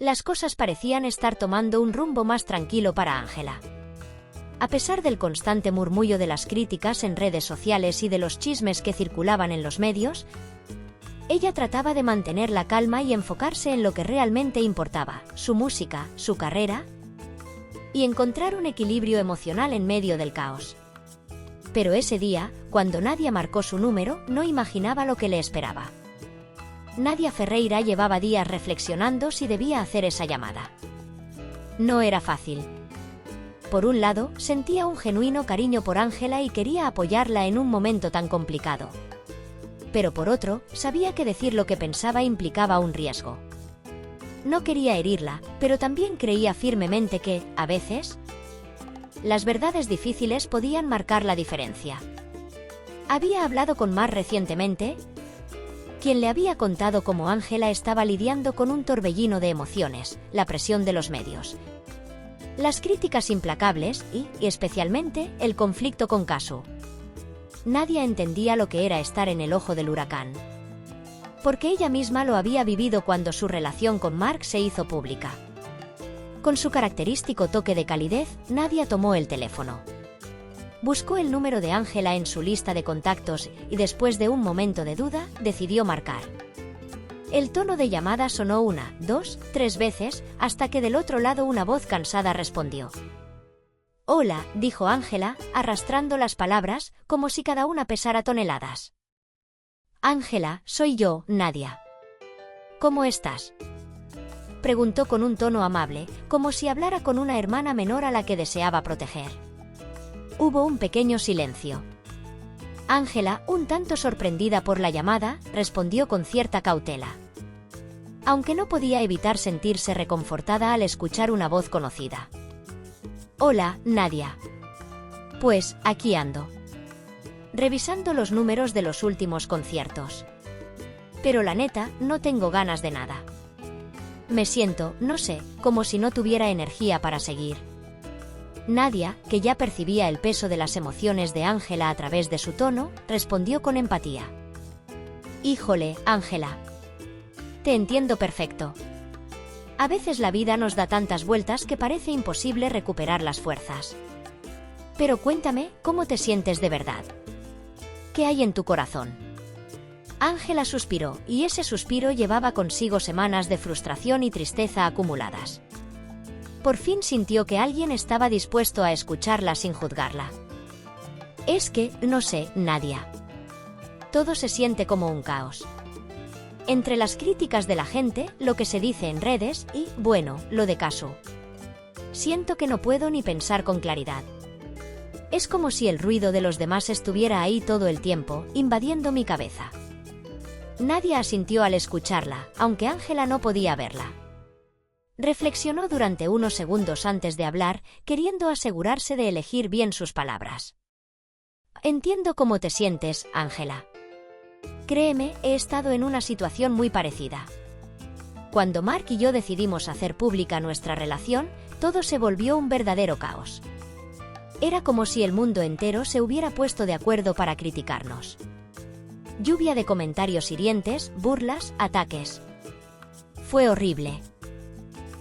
Las cosas parecían estar tomando un rumbo más tranquilo para Ángela. A pesar del constante murmullo de las críticas en redes sociales y de los chismes que circulaban en los medios, ella trataba de mantener la calma y enfocarse en lo que realmente importaba, su música, su carrera, y encontrar un equilibrio emocional en medio del caos. Pero ese día, cuando Nadia marcó su número, no imaginaba lo que le esperaba. Nadia Ferreira llevaba días reflexionando si debía hacer esa llamada. No era fácil. Por un lado, sentía un genuino cariño por Ángela y quería apoyarla en un momento tan complicado. Pero por otro, sabía que decir lo que pensaba implicaba un riesgo. No quería herirla, pero también creía firmemente que, a veces, las verdades difíciles podían marcar la diferencia. Había hablado con Marc recientemente, quien le había contado cómo Ángela estaba lidiando con un torbellino de emociones, la presión de los medios, las críticas implacables y especialmente, el conflicto con Casu. Nadia entendía lo que era estar en el ojo del huracán, porque ella misma lo había vivido cuando su relación con Marc se hizo pública. Con su característico toque de calidez, Nadia tomó el teléfono. Buscó el número de Ángela en su lista de contactos y después de un momento de duda, decidió marcar. El tono de llamada sonó 1, 2, 3 veces, hasta que del otro lado una voz cansada respondió. «Hola», dijo Ángela, arrastrando las palabras, como si cada una pesara toneladas. «Ángela, soy yo, Nadia. ¿Cómo estás?», preguntó con un tono amable, como si hablara con una hermana menor a la que deseaba proteger. Hubo un pequeño silencio. Ángela, un tanto sorprendida por la llamada, respondió con cierta cautela, aunque no podía evitar sentirse reconfortada al escuchar una voz conocida. «Hola, Nadia. Pues, aquí ando, revisando los números de los últimos conciertos. Pero la neta, no tengo ganas de nada. Me siento, no sé, como si no tuviera energía para seguir». Nadia, que ya percibía el peso de las emociones de Ángela a través de su tono, respondió con empatía. «Híjole, Ángela. Te entiendo perfecto. A veces la vida nos da tantas vueltas que parece imposible recuperar las fuerzas. Pero cuéntame, ¿cómo te sientes de verdad? ¿Qué hay en tu corazón?». Ángela suspiró, y ese suspiro llevaba consigo semanas de frustración y tristeza acumuladas. Por fin sintió que alguien estaba dispuesto a escucharla sin juzgarla. «Es que, no sé, Nadia. Todo se siente como un caos. Entre las críticas de la gente, lo que se dice en redes y, bueno, lo de Casu. Siento que no puedo ni pensar con claridad. Es como si el ruido de los demás estuviera ahí todo el tiempo, invadiendo mi cabeza». Nadia asintió al escucharla, aunque Ángela no podía verla. Reflexionó durante unos segundos antes de hablar, queriendo asegurarse de elegir bien sus palabras. «Entiendo cómo te sientes, Ángela. Créeme, he estado en una situación muy parecida. Cuando Marc y yo decidimos hacer pública nuestra relación, todo se volvió un verdadero caos. Era como si el mundo entero se hubiera puesto de acuerdo para criticarnos. Lluvia de comentarios hirientes, burlas, ataques. Fue horrible».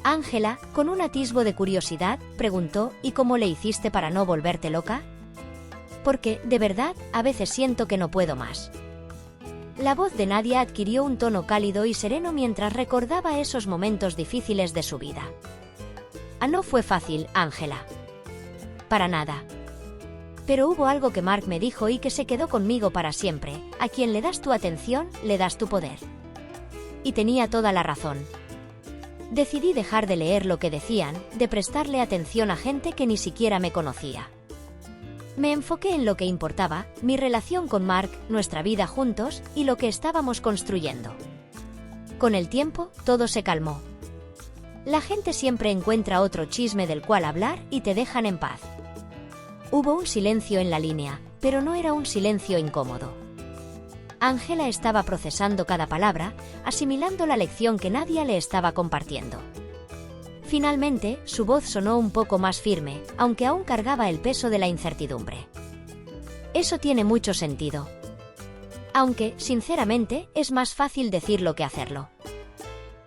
Ángela, con un atisbo de curiosidad, preguntó, «¿Y cómo le hiciste para no volverte loca? Porque, de verdad, a veces siento que no puedo más». La voz de Nadia adquirió un tono cálido y sereno mientras recordaba esos momentos difíciles de su vida. «No fue fácil, Ángela. Para nada. Pero hubo algo que Marc me dijo y que se quedó conmigo para siempre: a quien le das tu atención, le das tu poder. Y tenía toda la razón. Decidí dejar de leer lo que decían, de prestarle atención a gente que ni siquiera me conocía. Me enfoqué en lo que importaba, mi relación con Marc, nuestra vida juntos, y lo que estábamos construyendo. Con el tiempo, todo se calmó. La gente siempre encuentra otro chisme del cual hablar y te dejan en paz». Hubo un silencio en la línea, pero no era un silencio incómodo. Ángela estaba procesando cada palabra, asimilando la lección que Nadia le estaba compartiendo. Finalmente, su voz sonó un poco más firme, aunque aún cargaba el peso de la incertidumbre. «Eso tiene mucho sentido. Aunque, sinceramente, es más fácil decirlo que hacerlo.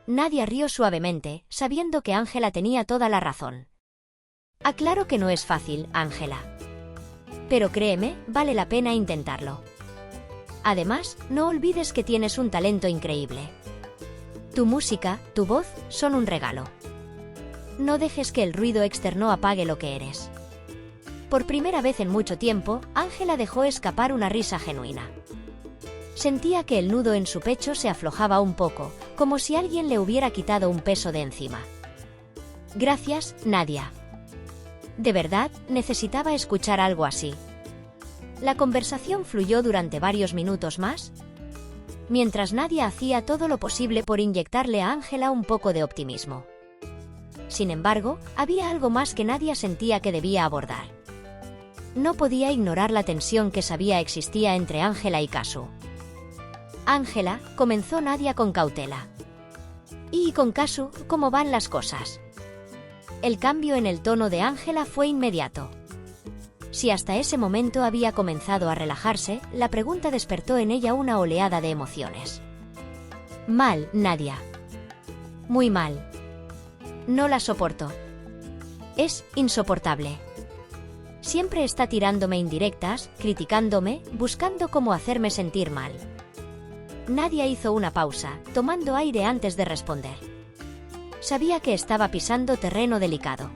Nadia rió suavemente, sabiendo que Ángela tenía toda la razón. Aclaro que no es fácil, Ángela. Pero créeme, vale la pena intentarlo. Además, no olvides que tienes un talento increíble. Tu música, tu voz, son un regalo. No dejes que el ruido externo apague lo que eres. Por primera vez en mucho tiempo, Ángela dejó escapar una risa genuina. Sentía que el nudo en su pecho se aflojaba un poco, como si alguien le hubiera quitado un peso de encima. Gracias, Nadia. De verdad, necesitaba escuchar algo así. La conversación fluyó durante varios minutos más, mientras Nadia hacía todo lo posible por inyectarle a Ángela un poco de optimismo. Sin embargo, había algo más que Nadia sentía que debía abordar. No podía ignorar la tensión que sabía existía entre Ángela y Kazu. Ángela, comenzó Nadia con cautela. ¿Y con Kazu, cómo van las cosas? El cambio en el tono de Ángela fue inmediato. Si hasta ese momento había comenzado a relajarse, la pregunta despertó en ella una oleada de emociones. Mal, Nadia. Muy mal. No la soporto. Es insoportable. Siempre está tirándome indirectas, criticándome, buscando cómo hacerme sentir mal. Nadia hizo una pausa, tomando aire antes de responder. Sabía que estaba pisando terreno delicado.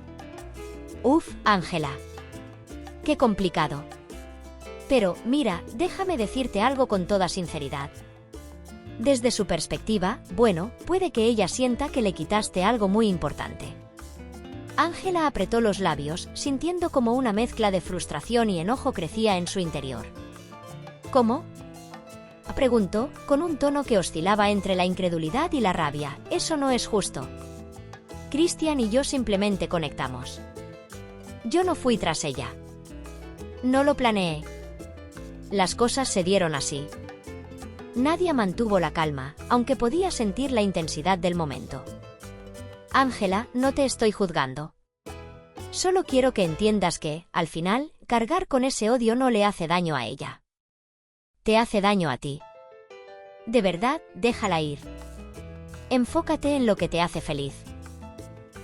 Uf, Ángela. Qué complicado. Pero, mira, déjame decirte algo con toda sinceridad. Desde su perspectiva, bueno, puede que ella sienta que le quitaste algo muy importante. Ángela apretó los labios, sintiendo como una mezcla de frustración y enojo crecía en su interior. ¿Cómo? Preguntó, con un tono que oscilaba entre la incredulidad y la rabia. Eso no es justo. Christian y yo simplemente conectamos. Yo no fui tras ella. No lo planeé. Las cosas se dieron así. Nadia mantuvo la calma, aunque podía sentir la intensidad del momento. Ángela, no te estoy juzgando. Solo quiero que entiendas que, al final, cargar con ese odio no le hace daño a ella. Te hace daño a ti. De verdad, déjala ir. Enfócate en lo que te hace feliz.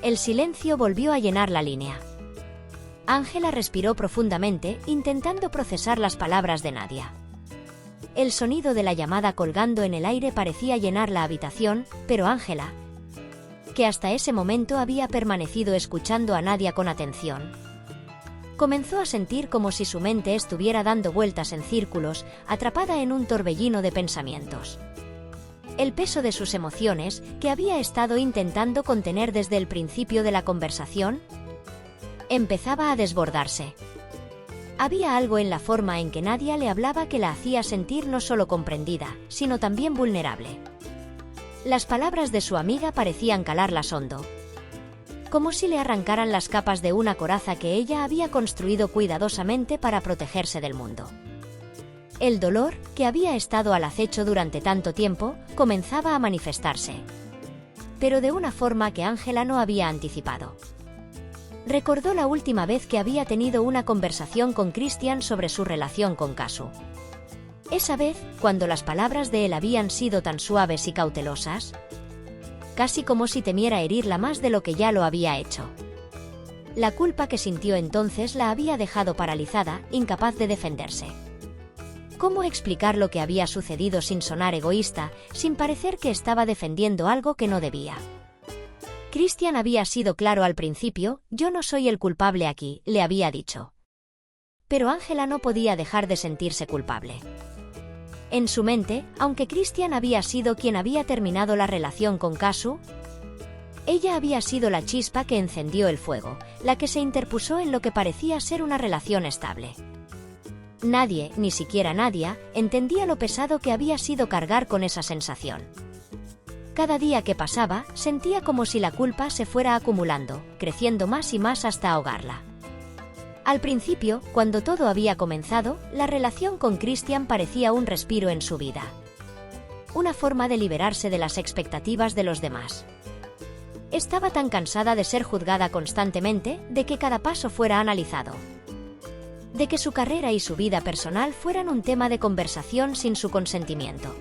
El silencio volvió a llenar la línea. Ángela respiró profundamente, intentando procesar las palabras de Nadia. El sonido de la llamada colgando en el aire parecía llenar la habitación, pero Ángela, que hasta ese momento había permanecido escuchando a Nadia con atención, comenzó a sentir como si su mente estuviera dando vueltas en círculos, atrapada en un torbellino de pensamientos. El peso de sus emociones, que había estado intentando contener desde el principio de la conversación, empezaba a desbordarse. Había algo en la forma en que Nadia le hablaba que la hacía sentir no solo comprendida, sino también vulnerable. Las palabras de su amiga parecían calarlas hondo, como si le arrancaran las capas de una coraza que ella había construido cuidadosamente para protegerse del mundo. El dolor, que había estado al acecho durante tanto tiempo, comenzaba a manifestarse, pero de una forma que Ángela no había anticipado. Recordó la última vez que había tenido una conversación con Christian sobre su relación con Kazu. Esa vez, cuando las palabras de él habían sido tan suaves y cautelosas, casi como si temiera herirla más de lo que ya lo había hecho. La culpa que sintió entonces la había dejado paralizada, incapaz de defenderse. ¿Cómo explicar lo que había sucedido sin sonar egoísta, sin parecer que estaba defendiendo algo que no debía? Christian había sido claro al principio: yo no soy el culpable aquí, le había dicho. Pero Ángela no podía dejar de sentirse culpable. En su mente, aunque Christian había sido quien había terminado la relación con Kazu, ella había sido la chispa que encendió el fuego, la que se interpuso en lo que parecía ser una relación estable. Nadie, ni siquiera Nadia, entendía lo pesado que había sido cargar con esa sensación. Cada día que pasaba, sentía como si la culpa se fuera acumulando, creciendo más y más hasta ahogarla. Al principio, cuando todo había comenzado, la relación con Christian parecía un respiro en su vida. Una forma de liberarse de las expectativas de los demás. Estaba tan cansada de ser juzgada constantemente, de que cada paso fuera analizado, de que su carrera y su vida personal fueran un tema de conversación sin su consentimiento.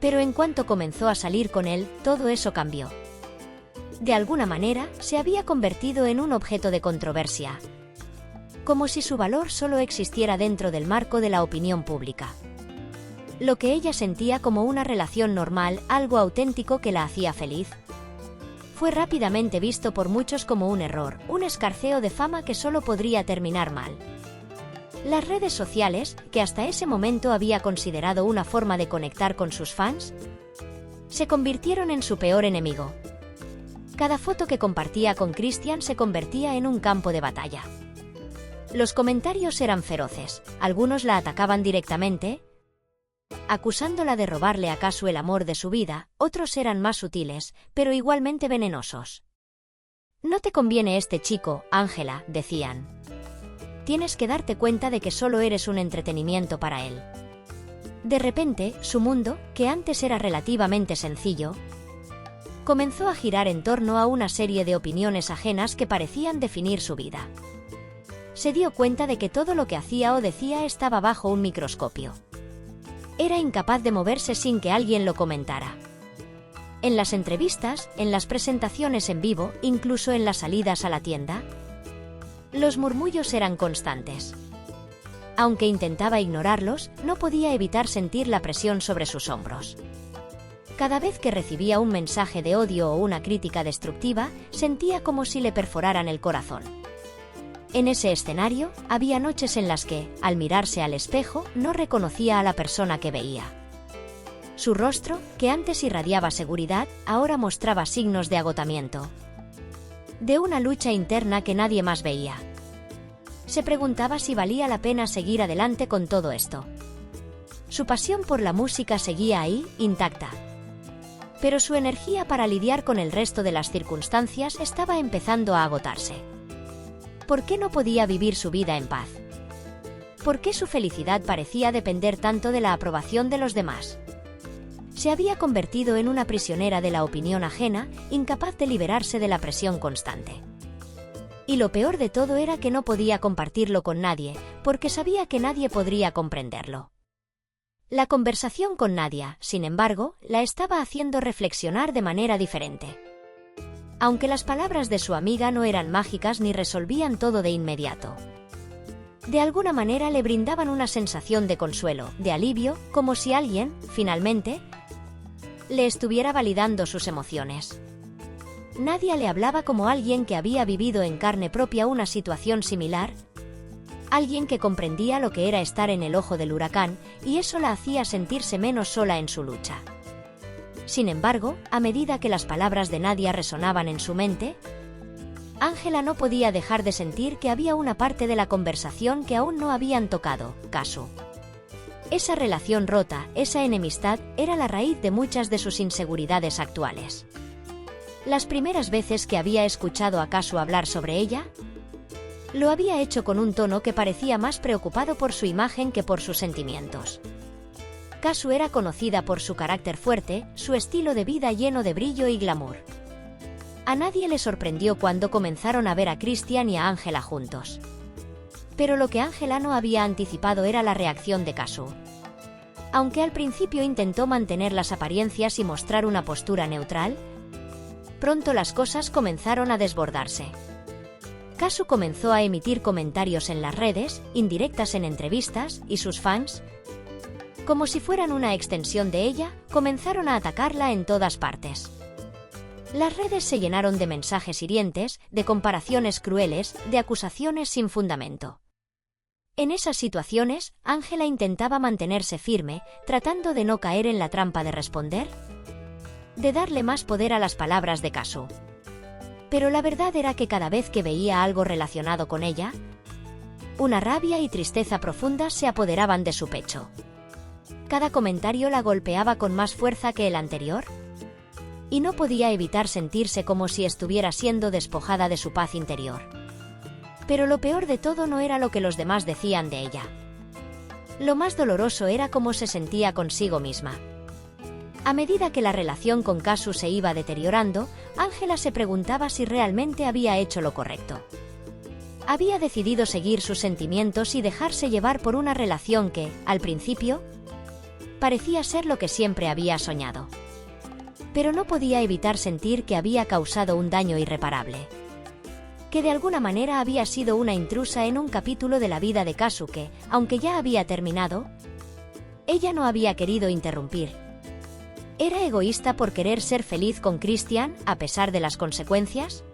Pero en cuanto comenzó a salir con él, todo eso cambió. De alguna manera, se había convertido en un objeto de controversia, como si su valor solo existiera dentro del marco de la opinión pública. Lo que ella sentía como una relación normal, algo auténtico que la hacía feliz, fue rápidamente visto por muchos como un error, un escarceo de fama que solo podría terminar mal. Las redes sociales, que hasta ese momento había considerado una forma de conectar con sus fans, se convirtieron en su peor enemigo. Cada foto que compartía con Christian se convertía en un campo de batalla. Los comentarios eran feroces, algunos la atacaban directamente, acusándola de robarle a Kazu el amor de su vida, otros eran más sutiles, pero igualmente venenosos. «No te conviene este chico, Ángela», decían. «Tienes que darte cuenta de que solo eres un entretenimiento para él». De repente, su mundo, que antes era relativamente sencillo, comenzó a girar en torno a una serie de opiniones ajenas que parecían definir su vida. Se dio cuenta de que todo lo que hacía o decía estaba bajo un microscopio. Era incapaz de moverse sin que alguien lo comentara. En las entrevistas, en las presentaciones en vivo, incluso en las salidas a la tienda, los murmullos eran constantes. Aunque intentaba ignorarlos, no podía evitar sentir la presión sobre sus hombros. Cada vez que recibía un mensaje de odio o una crítica destructiva, sentía como si le perforaran el corazón. En ese escenario, había noches en las que, al mirarse al espejo, no reconocía a la persona que veía. Su rostro, que antes irradiaba seguridad, ahora mostraba signos de agotamiento, de una lucha interna que nadie más veía. Se preguntaba si valía la pena seguir adelante con todo esto. Su pasión por la música seguía ahí, intacta. Pero su energía para lidiar con el resto de las circunstancias estaba empezando a agotarse. ¿Por qué no podía vivir su vida en paz? ¿Por qué su felicidad parecía depender tanto de la aprobación de los demás? Se había convertido en una prisionera de la opinión ajena, incapaz de liberarse de la presión constante. Y lo peor de todo era que no podía compartirlo con nadie, porque sabía que nadie podría comprenderlo. La conversación con Nadia, sin embargo, la estaba haciendo reflexionar de manera diferente. Aunque las palabras de su amiga no eran mágicas ni resolvían todo de inmediato, de alguna manera le brindaban una sensación de consuelo, de alivio, como si alguien, finalmente, le estuviera validando sus emociones. Nadia le hablaba como alguien que había vivido en carne propia una situación similar, alguien que comprendía lo que era estar en el ojo del huracán, y eso la hacía sentirse menos sola en su lucha. Sin embargo, a medida que las palabras de Nadia resonaban en su mente, Ángela no podía dejar de sentir que había una parte de la conversación que aún no habían tocado, Kazu. Esa relación rota, esa enemistad, era la raíz de muchas de sus inseguridades actuales. Las primeras veces que había escuchado a Kazu hablar sobre ella, lo había hecho con un tono que parecía más preocupado por su imagen que por sus sentimientos. Kazu era conocida por su carácter fuerte, su estilo de vida lleno de brillo y glamour. A nadie le sorprendió cuando comenzaron a ver a Christian y a Ángela juntos. Pero lo que Ángela no había anticipado era la reacción de Kazu. Aunque al principio intentó mantener las apariencias y mostrar una postura neutral, pronto las cosas comenzaron a desbordarse. Kazu comenzó a emitir comentarios en las redes, indirectas en entrevistas, y sus fans, como si fueran una extensión de ella, comenzaron a atacarla en todas partes. Las redes se llenaron de mensajes hirientes, de comparaciones crueles, de acusaciones sin fundamento. En esas situaciones, Ángela intentaba mantenerse firme, tratando de no caer en la trampa de responder, de darle más poder a las palabras de Kazu. Pero la verdad era que cada vez que veía algo relacionado con ella, una rabia y tristeza profundas se apoderaban de su pecho. Cada comentario la golpeaba con más fuerza que el anterior, y no podía evitar sentirse como si estuviera siendo despojada de su paz interior. Pero lo peor de todo no era lo que los demás decían de ella. Lo más doloroso era cómo se sentía consigo misma. A medida que la relación con Kazu se iba deteriorando, Ángela se preguntaba si realmente había hecho lo correcto. Había decidido seguir sus sentimientos y dejarse llevar por una relación que, al principio, Parecía ser lo que siempre había soñado. Pero no podía evitar sentir que había causado un daño irreparable. Que de alguna manera había sido una intrusa en un capítulo de la vida de Kazu que, aunque ya había terminado, ella no había querido interrumpir. ¿Era egoísta por querer ser feliz con Christian, a pesar de las consecuencias?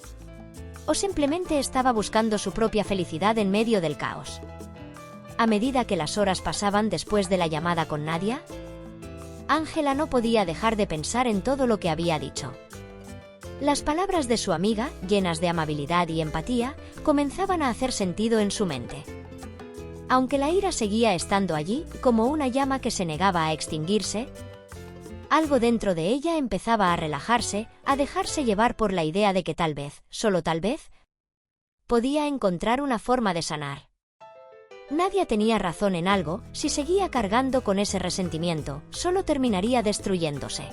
¿O simplemente estaba buscando su propia felicidad en medio del caos? A medida que las horas pasaban después de la llamada con Nadia, Ángela no podía dejar de pensar en todo lo que había dicho. Las palabras de su amiga, llenas de amabilidad y empatía, comenzaban a hacer sentido en su mente. Aunque la ira seguía estando allí, como una llama que se negaba a extinguirse, algo dentro de ella empezaba a relajarse, a dejarse llevar por la idea de que tal vez, solo tal vez, podía encontrar una forma de sanar. Nadia tenía razón en algo, si seguía cargando con ese resentimiento, solo terminaría destruyéndose.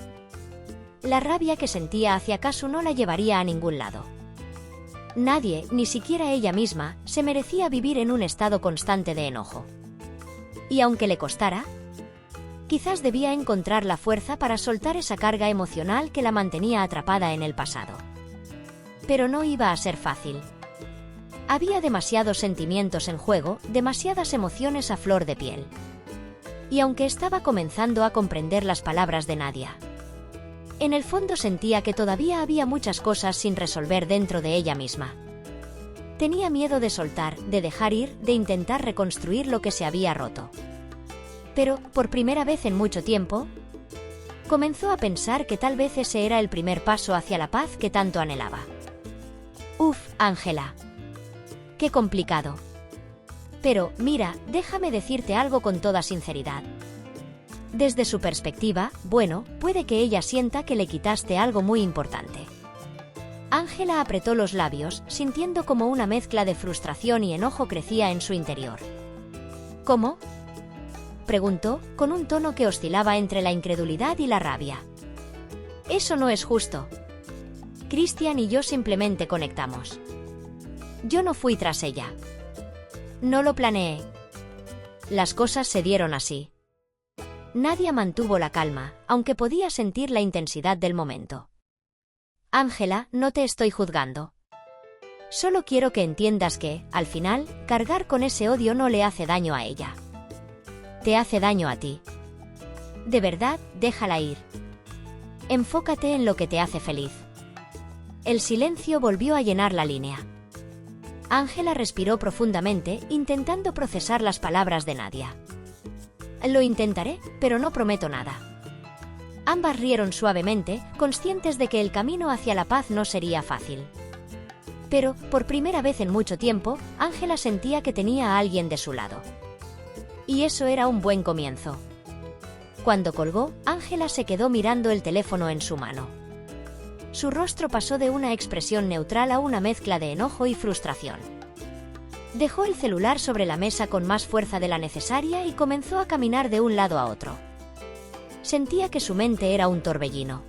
La rabia que sentía hacia Kazu no la llevaría a ningún lado. Nadie, ni siquiera ella misma, se merecía vivir en un estado constante de enojo. Y aunque le costara, quizás debía encontrar la fuerza para soltar esa carga emocional que la mantenía atrapada en el pasado. Pero no iba a ser fácil. Había demasiados sentimientos en juego, demasiadas emociones a flor de piel. Y aunque estaba comenzando a comprender las palabras de Nadia, en el fondo sentía que todavía había muchas cosas sin resolver dentro de ella misma. Tenía miedo de soltar, de dejar ir, de intentar reconstruir lo que se había roto. Pero, por primera vez en mucho tiempo, comenzó a pensar que tal vez ese era el primer paso hacia la paz que tanto anhelaba. Uf, Ángela. Qué complicado. Pero, mira, déjame decirte algo con toda sinceridad. Desde su perspectiva, bueno, puede que ella sienta que le quitaste algo muy importante. Ángela apretó los labios, sintiendo como una mezcla de frustración y enojo crecía en su interior. ¿Cómo?, preguntó, con un tono que oscilaba entre la incredulidad y la rabia. Eso no es justo. Christian y yo simplemente conectamos. Yo no fui tras ella. No lo planeé. Las cosas se dieron así. Nadia mantuvo la calma, aunque podía sentir la intensidad del momento. Ángela, no te estoy juzgando. Solo quiero que entiendas que, al final, cargar con ese odio no le hace daño a ella. Te hace daño a ti. De verdad, déjala ir. Enfócate en lo que te hace feliz. El silencio volvió a llenar la línea. Ángela respiró profundamente, intentando procesar las palabras de Nadia. Lo intentaré, pero no prometo nada. Ambas rieron suavemente, conscientes de que el camino hacia la paz no sería fácil. Pero, por primera vez en mucho tiempo, Ángela sentía que tenía a alguien de su lado. Y eso era un buen comienzo. Cuando colgó, Ángela se quedó mirando el teléfono en su mano. Su rostro pasó de una expresión neutral a una mezcla de enojo y frustración. Dejó el celular sobre la mesa con más fuerza de la necesaria y comenzó a caminar de un lado a otro. Sentía que su mente era un torbellino.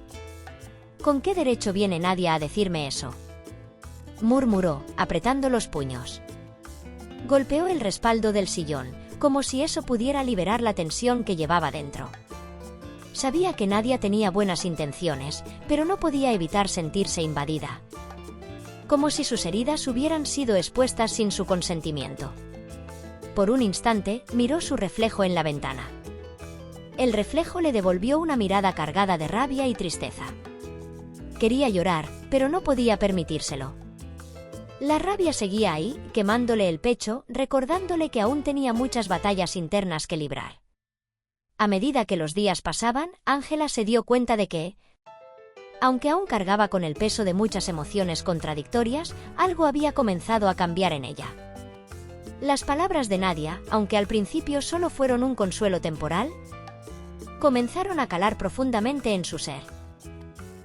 ¿Con qué derecho viene Nadia a decirme eso?, murmuró, apretando los puños. Golpeó el respaldo del sillón, como si eso pudiera liberar la tensión que llevaba dentro. Sabía que Nadia tenía buenas intenciones, pero no podía evitar sentirse invadida. Como si sus heridas hubieran sido expuestas sin su consentimiento. Por un instante, miró su reflejo en la ventana. El reflejo le devolvió una mirada cargada de rabia y tristeza. Quería llorar, pero no podía permitírselo. La rabia seguía ahí, quemándole el pecho, recordándole que aún tenía muchas batallas internas que librar. A medida que los días pasaban, Ángela se dio cuenta de que, aunque aún cargaba con el peso de muchas emociones contradictorias, algo había comenzado a cambiar en ella. Las palabras de Nadia, aunque al principio solo fueron un consuelo temporal, comenzaron a calar profundamente en su ser.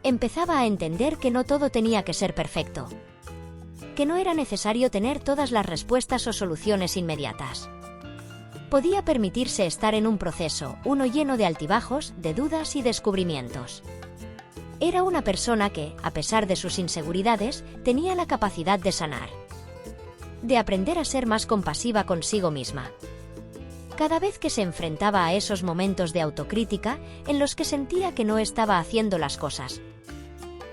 Empezaba a entender que no todo tenía que ser perfecto. Que no era necesario tener todas las respuestas o soluciones inmediatas. Podía permitirse estar en un proceso, uno lleno de altibajos, de dudas y descubrimientos. Era una persona que, a pesar de sus inseguridades, tenía la capacidad de sanar. De aprender a ser más compasiva consigo misma. Cada vez que se enfrentaba a esos momentos de autocrítica en los que sentía que no estaba haciendo las cosas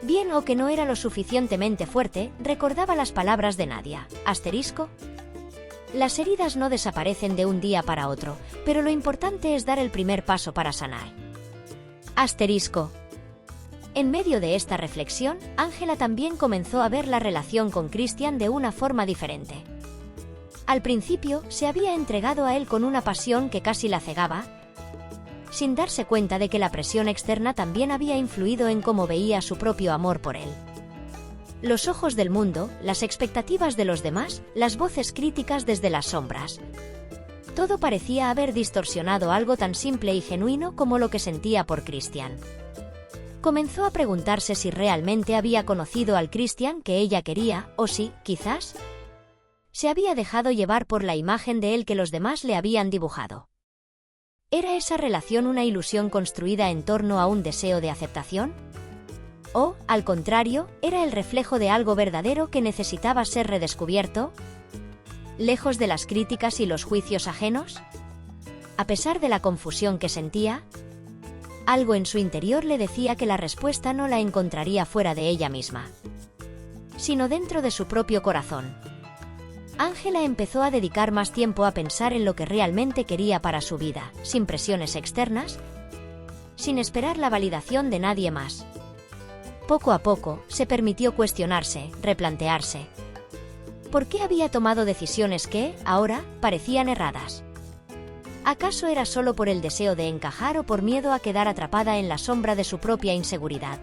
bien o que no era lo suficientemente fuerte, recordaba las palabras de Nadia. Asterisco. Las heridas no desaparecen de un día para otro, pero lo importante es dar el primer paso para sanar. Asterisco. En medio de esta reflexión, Ángela también comenzó a ver la relación con Christian de una forma diferente. Al principio, se había entregado a él con una pasión que casi la cegaba, sin darse cuenta de que la presión externa también había influido en cómo veía su propio amor por él. Los ojos del mundo, las expectativas de los demás, las voces críticas desde las sombras. Todo parecía haber distorsionado algo tan simple y genuino como lo que sentía por Christian. Comenzó a preguntarse si realmente había conocido al Christian que ella quería, o si, quizás, se había dejado llevar por la imagen de él que los demás le habían dibujado. ¿Era esa relación una ilusión construida en torno a un deseo de aceptación? ¿O, al contrario, era el reflejo de algo verdadero que necesitaba ser redescubierto? ¿Lejos de las críticas y los juicios ajenos? A pesar de la confusión que sentía, algo en su interior le decía que la respuesta no la encontraría fuera de ella misma, sino dentro de su propio corazón. Ángela empezó a dedicar más tiempo a pensar en lo que realmente quería para su vida, sin presiones externas, sin esperar la validación de nadie más. Poco a poco, se permitió cuestionarse, replantearse. ¿Por qué había tomado decisiones que, ahora, parecían erradas? ¿Acaso era solo por el deseo de encajar o por miedo a quedar atrapada en la sombra de su propia inseguridad?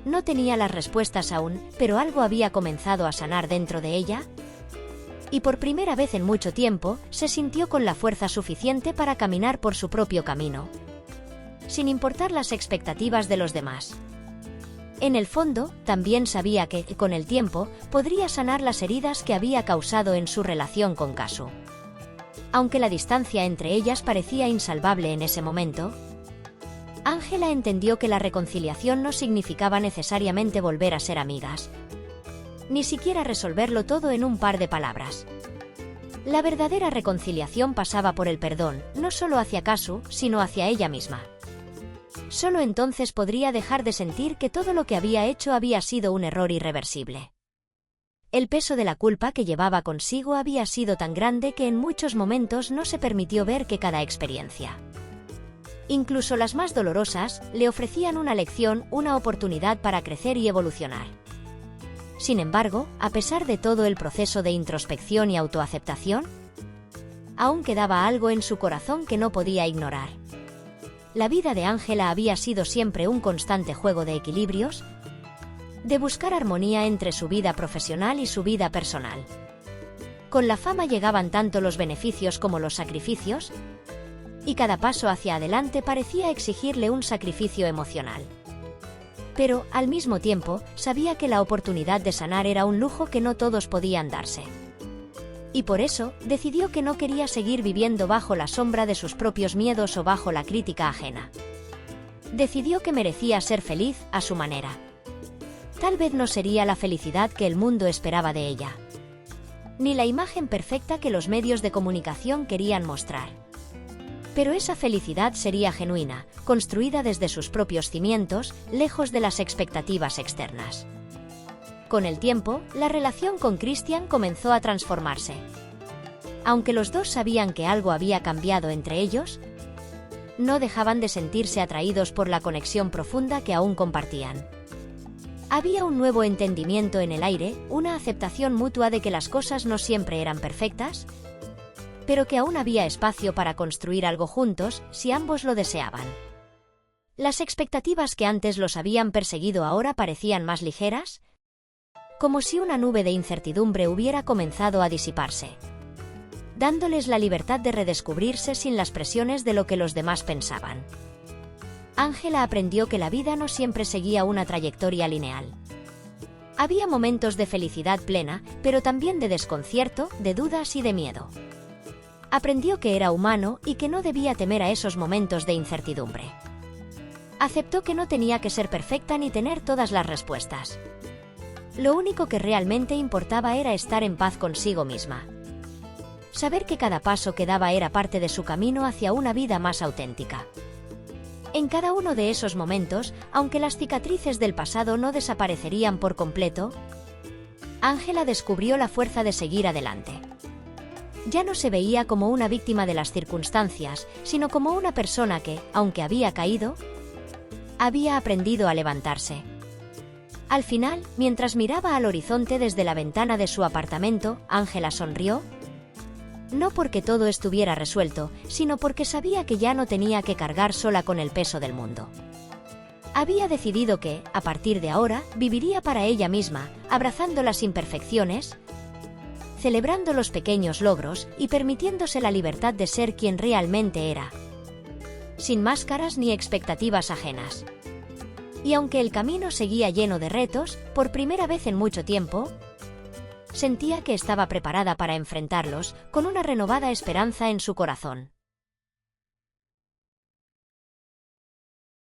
No tenía las respuestas aún, pero algo había comenzado a sanar dentro de ella, y por primera vez en mucho tiempo, se sintió con la fuerza suficiente para caminar por su propio camino, sin importar las expectativas de los demás. En el fondo, también sabía que, con el tiempo, podría sanar las heridas que había causado en su relación con Kazu. Aunque la distancia entre ellas parecía insalvable en ese momento, Ángela entendió que la reconciliación no significaba necesariamente volver a ser amigas, ni siquiera resolverlo todo en un par de palabras. La verdadera reconciliación pasaba por el perdón, no solo hacia Kazu, sino hacia ella misma. Solo entonces podría dejar de sentir que todo lo que había hecho había sido un error irreversible. El peso de la culpa que llevaba consigo había sido tan grande que en muchos momentos no se permitió ver que cada experiencia, incluso las más dolorosas, le ofrecían una lección, una oportunidad para crecer y evolucionar. Sin embargo, a pesar de todo el proceso de introspección y autoaceptación, aún quedaba algo en su corazón que no podía ignorar. La vida de Ángela había sido siempre un constante juego de equilibrios, de buscar armonía entre su vida profesional y su vida personal. Con la fama llegaban tanto los beneficios como los sacrificios, y cada paso hacia adelante parecía exigirle un sacrificio emocional. Pero, al mismo tiempo, sabía que la oportunidad de sanar era un lujo que no todos podían darse. Y por eso, decidió que no quería seguir viviendo bajo la sombra de sus propios miedos o bajo la crítica ajena. Decidió que merecía ser feliz, a su manera. Tal vez no sería la felicidad que el mundo esperaba de ella, ni la imagen perfecta que los medios de comunicación querían mostrar. Pero esa felicidad sería genuina, construida desde sus propios cimientos, lejos de las expectativas externas. Con el tiempo, la relación con Christian comenzó a transformarse. Aunque los dos sabían que algo había cambiado entre ellos, no dejaban de sentirse atraídos por la conexión profunda que aún compartían. Había un nuevo entendimiento en el aire, una aceptación mutua de que las cosas no siempre eran perfectas, pero que aún había espacio para construir algo juntos, si ambos lo deseaban. Las expectativas que antes los habían perseguido ahora parecían más ligeras, como si una nube de incertidumbre hubiera comenzado a disiparse, dándoles la libertad de redescubrirse sin las presiones de lo que los demás pensaban. Ángela aprendió que la vida no siempre seguía una trayectoria lineal. Había momentos de felicidad plena, pero también de desconcierto, de dudas y de miedo. Aprendió que era humano y que no debía temer a esos momentos de incertidumbre. Aceptó que no tenía que ser perfecta ni tener todas las respuestas. Lo único que realmente importaba era estar en paz consigo misma. saber que cada paso que daba era parte de su camino hacia una vida más auténtica. En cada uno de esos momentos, aunque las cicatrices del pasado no desaparecerían por completo, Ángela descubrió la fuerza de seguir adelante. Ya no se veía como una víctima de las circunstancias, sino como una persona que, aunque había caído, había aprendido a levantarse. Al final, mientras miraba al horizonte desde la ventana de su apartamento, Ángela sonrió. No porque todo estuviera resuelto, sino porque sabía que ya no tenía que cargar sola con el peso del mundo. Había decidido que, a partir de ahora, viviría para ella misma, abrazando las imperfecciones, celebrando los pequeños logros y permitiéndose la libertad de ser quien realmente era, sin máscaras ni expectativas ajenas. Y aunque el camino seguía lleno de retos, por primera vez en mucho tiempo, sentía que estaba preparada para enfrentarlos, con una renovada esperanza en su corazón.